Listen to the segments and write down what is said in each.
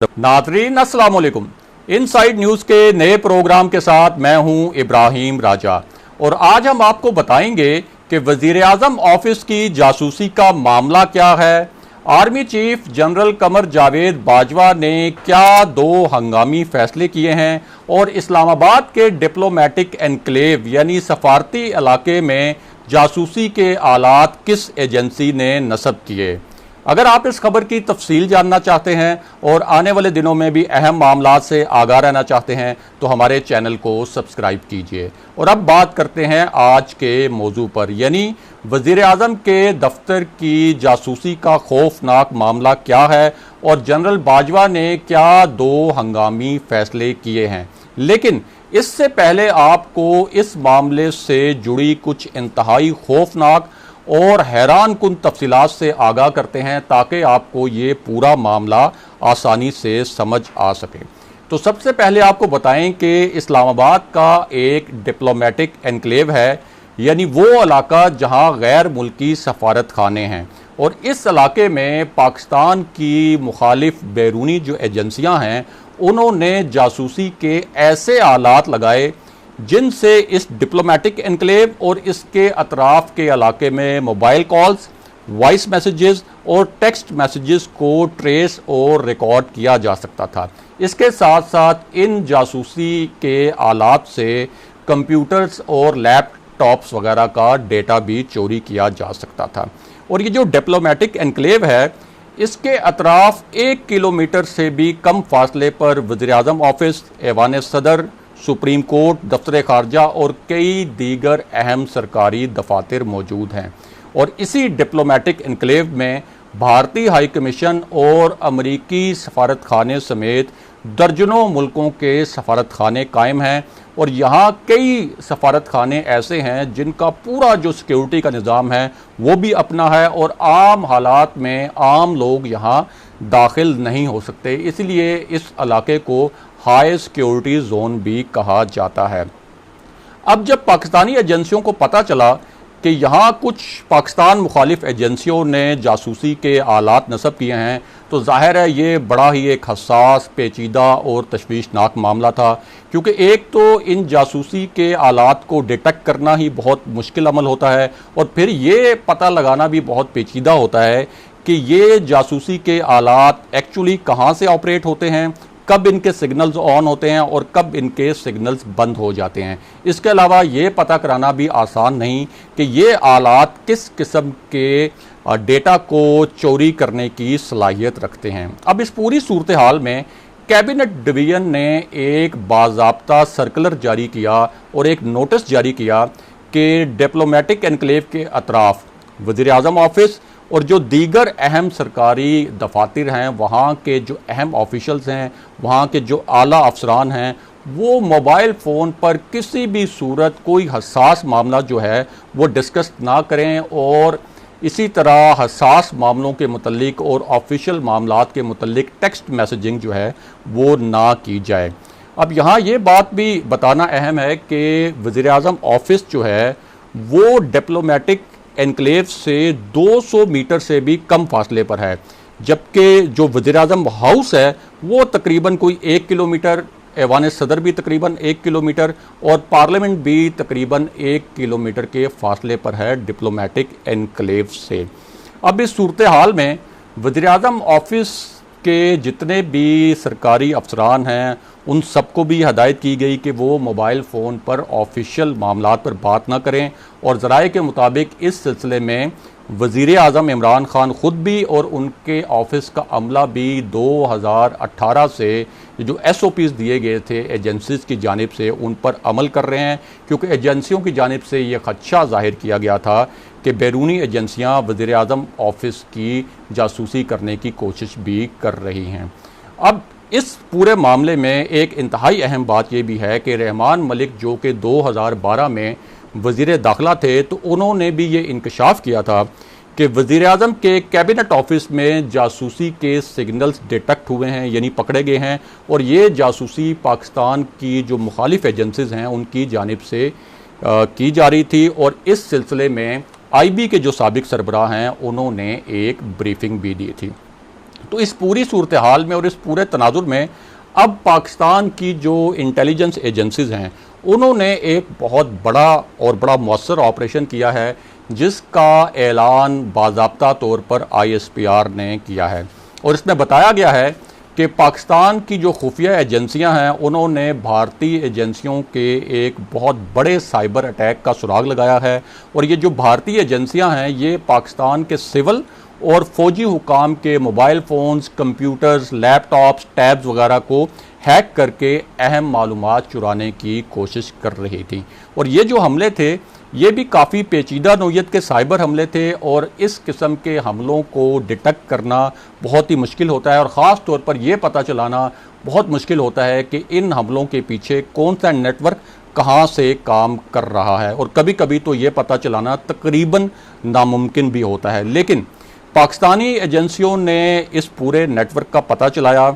नाज़रीन अस्सलाम वालेकुम। इनसाइड न्यूज़ के नए प्रोग्राम के साथ मैं हूं इब्राहिम राजा और आज हम आपको बताएंगे कि वज़ीर आज़म ऑफिस की जासूसी का मामला क्या है। Army chief general Qamar Javed Bajwa ने क्या दो हंगामी फैसले किए हैं और इस्लामाबाद के डिप्लोमेटिक एनक्लेव यानी सफारती इलाके में जासूसी के आलात किस एजेंसी ने नस्ब किए। अगर आप इस खबर की तफसील जानना चाहते हैं और आने वाले दिनों में भी अहम मामलात से आगाह रहना चाहते हैं तो हमारे चैनल को सब्सक्राइब कीजिए। और अब बात करते हैं आज के मौजू पर, यानी वज़ीर आज़म के दफ्तर की जासूसी का खौफनाक मामला क्या है और जनरल बाजवा ने क्या दो हंगामी फैसले किए हैं। लेकिन इससे पहले आपको इस मामले से जुड़ी कुछ इंतहाई खौफनाक और हैरान कुन तफसीलात से आगाह करते हैं ताकि आपको ये पूरा मामला आसानी से समझ आ सके। तो सबसे पहले आपको बताएं कि इस्लामाबाद का एक डिप्लोमेटिक एनक्लेव है, यानी वो इलाका जहां गैर मुल्की सफारत खाने हैं और इस इलाके में पाकिस्तान की मुखालिफ बैरूनी जो एजेंसियां हैं उन्होंने जासूसी के ऐसे आलात लगाए जिनसे इस डिप्लोमेटिक एनक्लेव और इसके अतराफ के इलाके में मोबाइल कॉल्स, वॉइस मैसेजेस और टेक्स्ट मैसेजेस को ट्रेस और रिकॉर्ड किया जा सकता था। इसके साथ साथ इन जासूसी के आलात से कंप्यूटर्स और लैपटॉप्स वगैरह का डेटा भी चोरी किया जा सकता था। और ये जो डिप्लोमेटिक एनक्लेव है इसके अतराफ 1 किलोमीटर से भी कम फासले पर वज़ीर आज़म ऑफिस, ऐवान सदर, सुप्रीम कोर्ट, दफ्तर खारजा और कई दीगर अहम सरकारी दफातर मौजूद हैं। और इसी डिप्लोमेटिक एनक्लेव में भारतीय हाई कमीशन और अमरीकी सफारत खाने समेत दर्जनों मुल्कों के सफारत खाने कायम हैं। और यहाँ कई सफारत खाने ऐसे हैं जिनका पूरा जो सिक्योरिटी का निज़ाम है वो भी अपना है और आम हालात में आम लोग यहाँ दाखिल नहीं हो सकते, इसलिए इस इलाके को हाई सिक्योरिटी जोन भी कहा जाता है। अब जब पाकिस्तानी एजेंसियों को पता चला कि यहाँ कुछ पाकिस्तान मुखालिफ एजेंसियों ने जासूसी के आलात नस्ब किए हैं तो जाहिर है ये बड़ा ही एक हसास, पेचीदा और तशवीशनाक मामला था, क्योंकि एक तो इन जासूसी के आलात को डिटेक्ट करना ही बहुत मुश्किल अमल होता है और फिर ये पता लगाना भी बहुत पेचीदा होता है कि ये जासूसी के आलात एक्चुअली कहाँ से ऑपरेट होते हैं, कब इनके सिग्नल्स ऑन होते हैं और कब इनके सिग्नल्स बंद हो जाते हैं। इसके अलावा ये पता कराना भी आसान नहीं कि ये आलात किस किस्म के डेटा को चोरी करने की सलाहियत रखते हैं। अब इस पूरी सूरत हाल में कैबिनेट डिवीजन ने एक बाज़ाब्ता सर्कुलर जारी किया और एक नोटिस जारी किया कि डिप्लोमेटिक एनक्लेव के अतराफ वज़ीर आज़म ऑफिस और जो दीगर अहम सरकारी दफातर हैं, वहाँ के जो अहम ऑफिशल्स हैं, वहाँ के जो आला अफसरान हैं, वो मोबाइल फ़ोन पर किसी भी सूरत कोई हसास मामला जो है वो डिस्कस ना करें और इसी तरह हसास मामलों के मुतल्लिक और ऑफिशियल मामलात के मुतल्लिक टेक्स्ट मैसेजिंग जो है वो ना की जाए। अब यहाँ ये बात भी बताना अहम है कि वज़ीर आज़म ऑफिस जो है वो डिप्लोमेटिक एनक्लेव से 200 मीटर से भी कम फासले पर है, जबकि जो वज़ीर आज़म हाउस है वो तकरीबन कोई 1 किलोमीटर, ऐवान सदर भी तकरीबन 1 किलोमीटर और पार्लियामेंट भी तकरीबन 1 किलोमीटर के फासले पर है डिप्लोमेटिक एनक्लेव से। अब इस सूरत हाल में वज़ीर आज़म ऑफिस के जितने भी सरकारी अफसरान हैं उन सबको भी हदायत की गई कि वो मोबाइल फ़ोन पर ऑफिशियल मामलात पर बात ना करें और ज़राए के मुताबिक इस सिलसिले में वज़ीर आज़म इमरान खान ख़ुद भी और उनके ऑफिस का अमला भी 2018 से जो SOPs दिए गए थे एजेंसीज़ की जानिब से उन पर अमल कर रहे हैं, क्योंकि एजेंसियों की जानिब से ये खदशा ज़ाहिर किया गया था कि बैरूनी एजेंसियाँ वज़ीर आज़म ऑफिस की जासूसी करने की कोशिश भी कर रही हैं। अब इस पूरे मामले में एक इंतहाई अहम बात यह भी है कि रहमान मलिक जो कि 2012 में वज़ीर दाखिला थे तो उन्होंने भी ये इंकशाफ किया था कि वज़ीर आज़म के कैबिनेट ऑफिस में जासूसी के सिग्नल्स डिटेक्ट हुए हैं, यानी पकड़े गए हैं और ये जासूसी पाकिस्तान की जो मुखालिफ एजेंसीज़ हैं उनकी जानिब से की जा रही थी। और इस सिलसिले में IB के जो साबिक सरबराह हैं उन्होंने एक ब्रीफिंग भी दी थी। तो इस पूरी सूरत हाल में और इस पूरे तनाजुर में अब पाकिस्तान की जो इंटेलिजेंस एजेंसीज़ हैं उन्होंने एक बहुत बड़ा और बड़ा मौसर ऑपरेशन किया है, जिसका ऐलान बाज़ाब्ता तौर पर ISPR ने किया है। और इसमें बताया गया है कि पाकिस्तान की जो खुफिया एजेंसियां हैं उन्होंने भारतीय एजेंसियों के एक बहुत बड़े साइबर अटैक का सुराग लगाया है। और ये जो भारतीय एजेंसियां हैं ये पाकिस्तान के सिविल और फौजी हुकाम के mobile phones, computers, laptops, tabs वगैरह को हैक करके अहम मालूमात चुराने की कोशिश कर रही थी। और ये जो हमले थे ये भी काफ़ी पेचीदा नौयत के साइबर हमले थे, और इस किस्म के हमलों को डिटेक्ट करना बहुत ही मुश्किल होता है, और ख़ास तौर पर यह पता चलाना बहुत मुश्किल होता है कि इन हमलों के पीछे कौन सा नेटवर्क कहाँ से काम कर रहा है। और कभी कभी तो ये पता चलाना तकरीबन नामुमकिन भी होता है। लेकिन पाकिस्तानी एजेंसियों ने इस पूरे नेटवर्क का पता चलाया,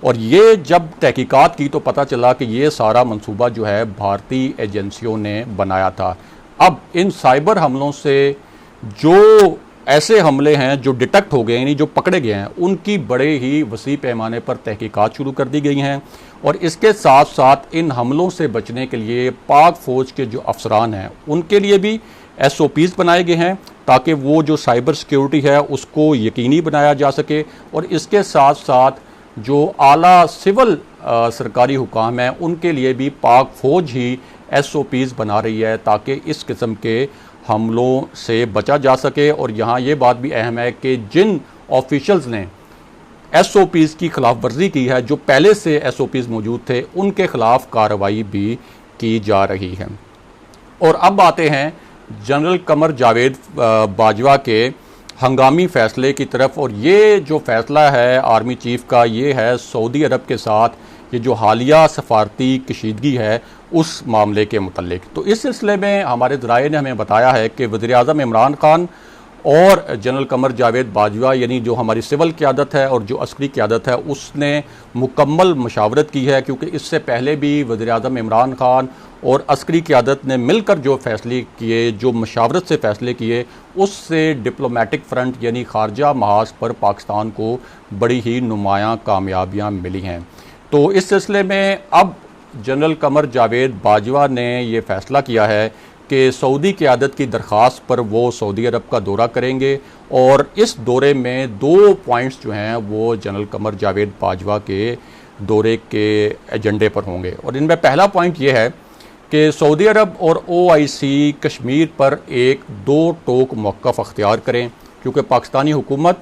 और ये जब तहकीकात की तो पता चला कि ये सारा मंसूबा जो है भारतीय एजेंसियों ने बनाया था। अब इन साइबर हमलों से जो ऐसे हमले हैं जो डिटेक्ट हो गए, यानी जो पकड़े गए हैं, उनकी बड़े ही वसी पैमाने पर तहकीकात शुरू कर दी गई हैं। और इसके साथ साथ इन हमलों से बचने के लिए पाक फ़ौज के जो अफसरान हैं उनके लिए भी SOPs बनाए गए हैं, ताकि वो जो साइबर सिक्योरिटी है उसको यकीनी बनाया जा सके। और इसके साथ साथ जो आला सिविल सरकारी हुकाम हैं उनके लिए भी पाक फ़ौज ही SOPs बना रही है, ताकि इस किस्म के हमलों से बचा जा सके। और यहाँ ये बात भी अहम है कि जिन ऑफिशल्स ने SOPs की खिलाफ वर्जी की है, जो पहले से SOPs मौजूद थे, उनके खिलाफ कार्रवाई भी की जा रही है। और अब आते हैं जनरल कमर जावेद बाजवा के हंगामी फ़ैसले की तरफ। और ये जो फ़ैसला है आर्मी चीफ़ का, ये है सऊदी अरब के साथ ये जो हालिया सफारती कशीदगी है उस मामले के मुतल्लिक। तो इस सिलसिले में हमारे ज़राए ने हमें बताया है कि वज़ीर-ए-आज़म इमरान खान और जनरल कमर जावेद बाजवा, यानी जो हमारी सिविल क़यादत है और जो अस्करी क़यादत है, उसने मुकम्मल मशावरत की है। क्योंकि इससे पहले भी वज़ीर-ए-आज़म इमरान खान और अस्करी क़यादत ने मिलकर जो फ़ैसले किए, जो मशावरत से फ़ैसले किए, उससे डिप्लोमेटिक फ़्रंट यानी ख़ारजा महाज पर पाकिस्तान को बड़ी ही नुमायाँ कामयाबियाँ मिली हैं। तो इस सिलसिले में अब जनरल कमर जावेद बाजवा ने ये फ़ैसला किया है कि सऊदी क़यादत की दरख्वास्त पर वो सऊदी अरब का दौरा करेंगे। और इस दौरे में 2 पॉइंट्स जो हैं वो जनरल कमर जावेद बाजवा के दौरे के एजेंडे पर होंगे। और इनमें पहला पॉइंट ये है कि सऊदी अरब और OIC कश्मीर पर एक 2 टोक मौक़िफ़ अख्तियार करें, क्योंकि पाकिस्तानी हुकूमत,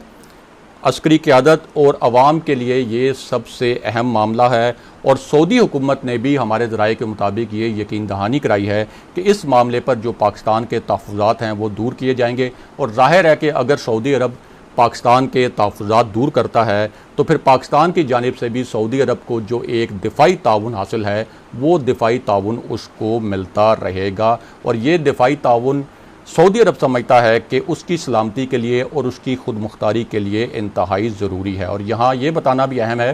अस्करी क़यादत और अवाम के लिए ये सबसे अहम मामला है। और सऊदी हुकूमत ने भी हमारे ज़राए के मुताबिक ये यकीन दहानी कराई है कि इस मामले पर जो पाकिस्तान के तहफ़्फ़ुज़ात हैं वो दूर किए जाएंगे। और ज़ाहिर है कि अगर सऊदी अरब पाकिस्तान के तहफ़्फ़ुज़ात दूर करता है तो फिर पाकिस्तान की जानिब से भी सऊदी अरब को जो एक दिफ़ाई ताउन हासिल है वो दिफ़ाई ताउन उसको मिलता रहेगा। और ये दिफ़ाई ताउन सऊदी अरब समझता है कि उसकी सलामती के लिए और उसकी खुद मुख्तारी के लिए इंतहाई ज़रूरी है। और यहाँ ये बताना भी अहम है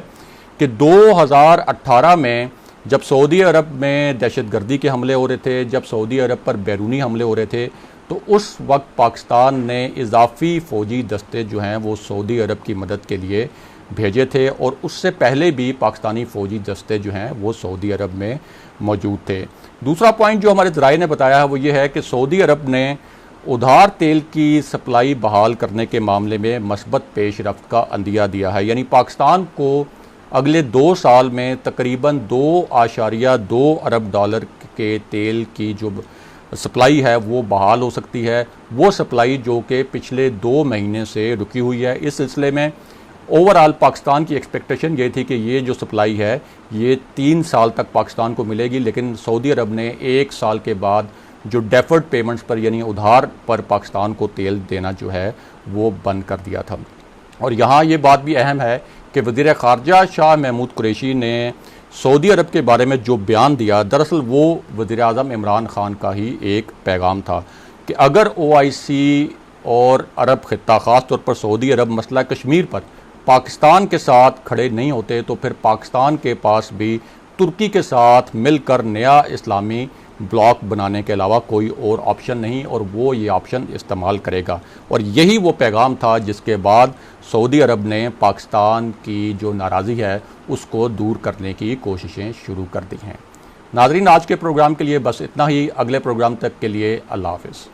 कि 2018 में जब सऊदी अरब में दहशतगर्दी के हमले हो रहे थे, जब सऊदी अरब पर बैरूनी हमले हो रहे थे, तो उस वक्त पाकिस्तान ने इजाफ़ी फ़ौजी दस्ते जो हैं वो सऊदी अरब की मदद के लिए भेजे थे। और उससे पहले भी पाकिस्तानी फ़ौजी दस्ते जो हैं वो सऊदी अरब में मौजूद थे। दूसरा पॉइंट जो हमारे ज़राए ने बताया है वो ये है कि सऊदी अरब ने उधार तेल की सप्लाई बहाल करने के मामले में मस्बत पेशरफ्त का अंदिया दिया है। यानी पाकिस्तान को अगले 2 साल में तकरीबन $2.2 अरब के तेल की जो सप्लाई है वो बहाल हो सकती है। वो सप्लाई जो कि पिछले 2 महीने से रुकी हुई है। इस सिलसिले में ओवरऑल पाकिस्तान की एक्सपेक्टेशन ये थी कि ये जो सप्लाई है ये 3 साल तक पाकिस्तान को मिलेगी, लेकिन सऊदी अरब ने 1 साल के बाद जो डेफर्ड पेमेंट्स पर यानी उधार पर पाकिस्तान को तेल देना जो है वो बंद कर दिया था। और यहाँ ये बात भी अहम है कि वज़ीर ख़ारजा शाह महमूद कुरैशी ने सऊदी अरब के बारे में जो बयान दिया, दरअसल वो वज़ीर-ए-आज़म इमरान खान का ही एक पैगाम था कि अगर OIC और अरब ख़ित्ता ख़ास तौर पर सऊदी अरब मसला कश्मीर पर पाकिस्तान के साथ खड़े नहीं होते तो फिर पाकिस्तान के पास भी तुर्की के साथ मिलकर नया इस्लामी ब्लॉक बनाने के अलावा कोई और ऑप्शन नहीं, और वो ये ऑप्शन इस्तेमाल करेगा। और यही वो पैगाम था जिसके बाद सऊदी अरब ने पाकिस्तान की जो नाराज़ी है उसको दूर करने की कोशिशें शुरू कर दी हैं। नाज़रीन, आज के प्रोग्राम के लिए बस इतना ही। अगले प्रोग्राम तक के लिए अल्लाह हाफ़िज़।